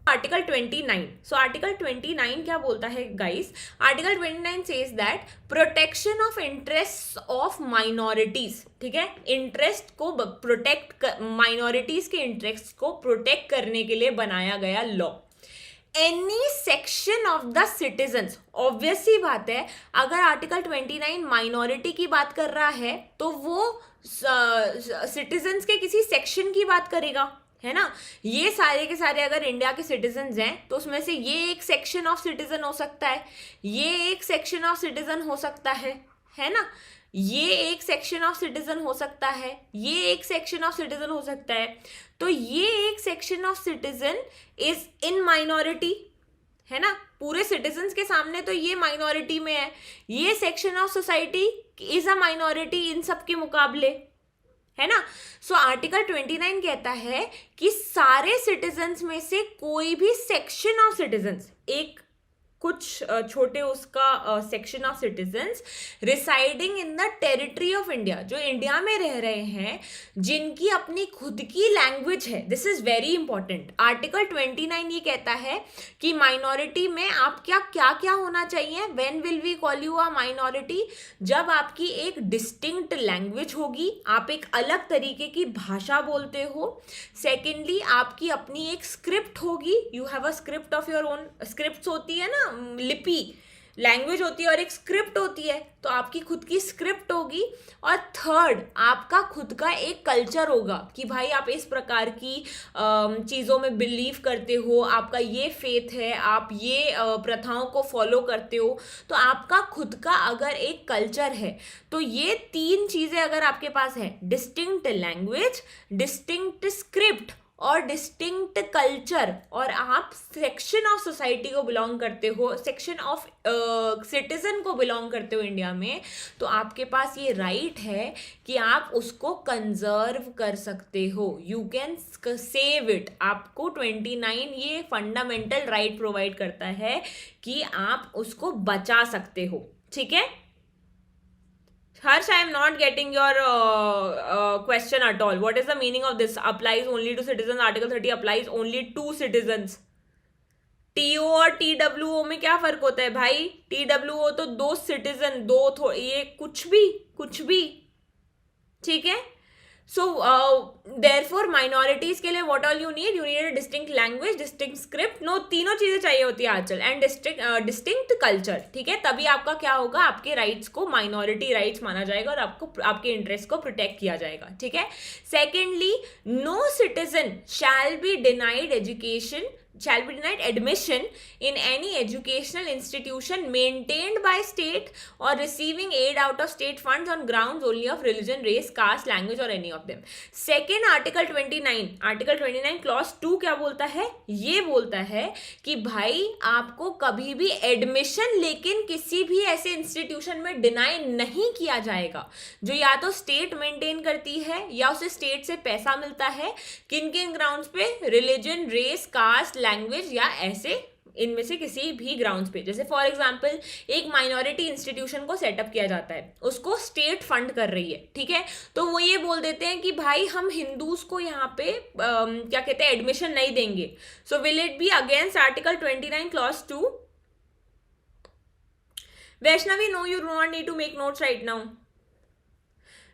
Article 29, so article 29 क्या बोलता है guys? Article 29 says that protection of interest of minorities, ठीक है, इंटरेस्ट को प्रोटेक्ट, माइनॉरिटीज के इंटरेस्ट को प्रोटेक्ट करने के लिए बनाया गया law. Any section of the citizens, obvious सी बात है, अगर आर्टिकल 29 माइनॉरिटी की बात कर रहा है तो वो सिटीजन्स के किसी सेक्शन की बात करेगा, है ना। ये सारे के सारे अगर इंडिया के सिटीजन्स हैं तो उसमें से ये एक सेक्शन ऑफ सिटीजन हो सकता है, ये एक सेक्शन ऑफ सिटीजन हो सकता है ना, ये एक सेक्शन ऑफ सिटीजन हो सकता है, ये एक सेक्शन ऑफ सिटीजन हो सकता है। तो ये एक section of citizen is in minority, है ना, पूरे सिटीजन्स के सामने तो ये माइनॉरिटी में है, ये section of society is a minority इन सब के मुकाबले, है ना। सो आर्टिकल 29 कहता है कि सारे सिटीजन्स में से कोई भी सेक्शन ऑफ सिटीजन्स, एक कुछ छोटे उसका section of citizens residing in the territory of India, जो इंडिया में रह रहे हैं, जिनकी अपनी खुद की लैंग्वेज है, this is very important. Article 29 ये कहता है कि माइनॉरिटी में आप क्या क्या क्या होना चाहिए, when will we call you a minority, जब आपकी एक डिस्टिंक्ट लैंग्वेज होगी, आप एक अलग तरीके की भाषा बोलते हो। सेकेंडली, आपकी अपनी एक स्क्रिप्ट होगी, you have a script of your own, script होती है ना, लिपि, लैंग्वेज होती है और एक स्क्रिप्ट होती है, तो आपकी खुद की स्क्रिप्ट होगी। और थर्ड, आपका खुद का एक कल्चर होगा कि भाई आप इस प्रकार की चीज़ों में बिलीव करते हो, आपका ये फेथ है, आप ये प्रथाओं को फॉलो करते हो, तो आपका खुद का अगर एक कल्चर है, तो ये तीन चीज़ें अगर आपके पास है, डिस्टिंक्ट लैंग्वेज, डिस्टिंक्ट स्क्रिप्ट और डिस्टिंक्ट कल्चर, और आप सेक्शन ऑफ सोसाइटी को बिलोंग करते हो, सेक्शन ऑफ सिटीजन को बिलोंग करते हो इंडिया में, तो आपके पास ये राइट है कि आप उसको कंजर्व कर सकते हो, यू कैन सेव इट। आपको 29 ये फंडामेंटल राइट प्रोवाइड करता है कि आप उसको बचा सकते हो, ठीक है। Harsh, I am not getting your question at all. What is the meaning of this? Applies only to citizens. Article 30 applies only to citizens. T O और टीडब्ल्यूओ में क्या फर्क होता है भाई? टीडब्ल्यूओ तो दो सिटीजन, दो ये कुछ भी, ठीक है। सो देयरफॉर माइनॉरिटीज के लिए what all you need a distinct language, distinct script, no, तीनों चीजें चाहिए होती है आजकल, एंड डिस्टिंक्ट कल्चर, ठीक है। तभी आपका क्या होगा, आपके राइट्स को माइनॉरिटी राइट्स माना जाएगा और आपको आपके इंटरेस्ट को प्रोटेक्ट किया जाएगा, ठीक है। Secondly, no citizen shall be denied education, shall be denied admission in any educational institution maintained by state or receiving aid out of state funds on grounds only of religion, race, caste, language or any of them. Second, article 29 clause 2 क्या बोलता है? ये बोलता है कि भाई आपको कभी भी एडमिशन लेकिन किसी भी ऐसे इंस्टीट्यूशन में डिनाई नहीं किया जाएगा जो या तो स्टेट मेंटेन करती है या उसे स्टेट से पैसा मिलता है। किन किन ग्राउंड्स पे? रिलीजन, रेस, कास्ट, लैंग्वेज या ऐसे इनमें से किसी भी ग्राउंड्स पे। जैसे फॉर एग्जांपल एक माइनॉरिटी इंस्टीट्यूशन को सेटअप किया जाता है, उसको स्टेट फंड कर रही है, ठीक है, तो वो ये बोल देते हैं कि भाई हम हिंदूज को यहाँ पे क्या कहते हैं, एडमिशन नहीं देंगे। So will it be against article 29 clause 2? Vaishnavi, no, you do not need to make notes right now.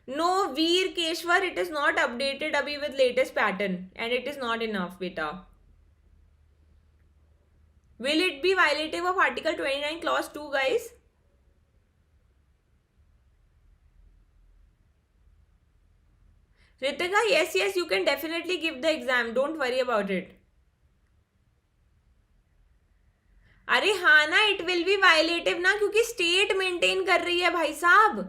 No, Veer Keshwar, it is not updated abhi with latest pattern and it is not enough, beta. Will it be violative of article 29 clause 2, guys? Ritika, yes, you can definitely give the exam, don't worry about it. अरे हाँ ना, it will be violative ना, क्योंकि state maintain कर रही है भाई साहब।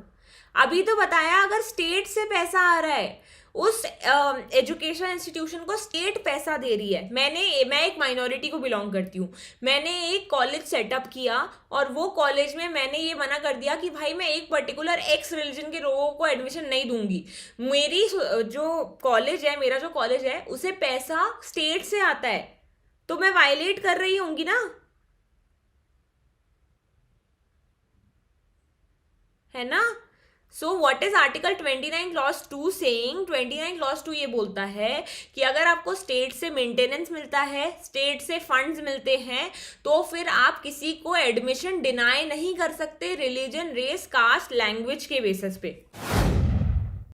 अभी तो बताया, अगर स्टेट से पैसा आ रहा है, उस एजुकेशन इंस्टीट्यूशन को स्टेट पैसा दे रही है। मैं एक माइनॉरिटी को बिलोंग करती हूँ, मैंने एक कॉलेज सेटअप किया और वो कॉलेज में मैंने ये मना कर दिया कि भाई मैं एक पर्टिकुलर एक्स रिलीजन के लोगों को एडमिशन नहीं दूंगी। मेरी जो कॉलेज है, मेरा जो कॉलेज है, उसे पैसा स्टेट से आता है, तो मैं वायलेट कर रही होंगी ना, है ना। So what is article 29 clause 2 saying? 29 clause 2 ये बोलता है कि अगर आपको स्टेट से मेंटेनेंस मिलता है, स्टेट से फंड्स मिलते हैं, तो फिर आप किसी को एडमिशन डिनाई नहीं कर सकते रिलीजन, रेस, कास्ट, लैंग्वेज के बेसिस पे।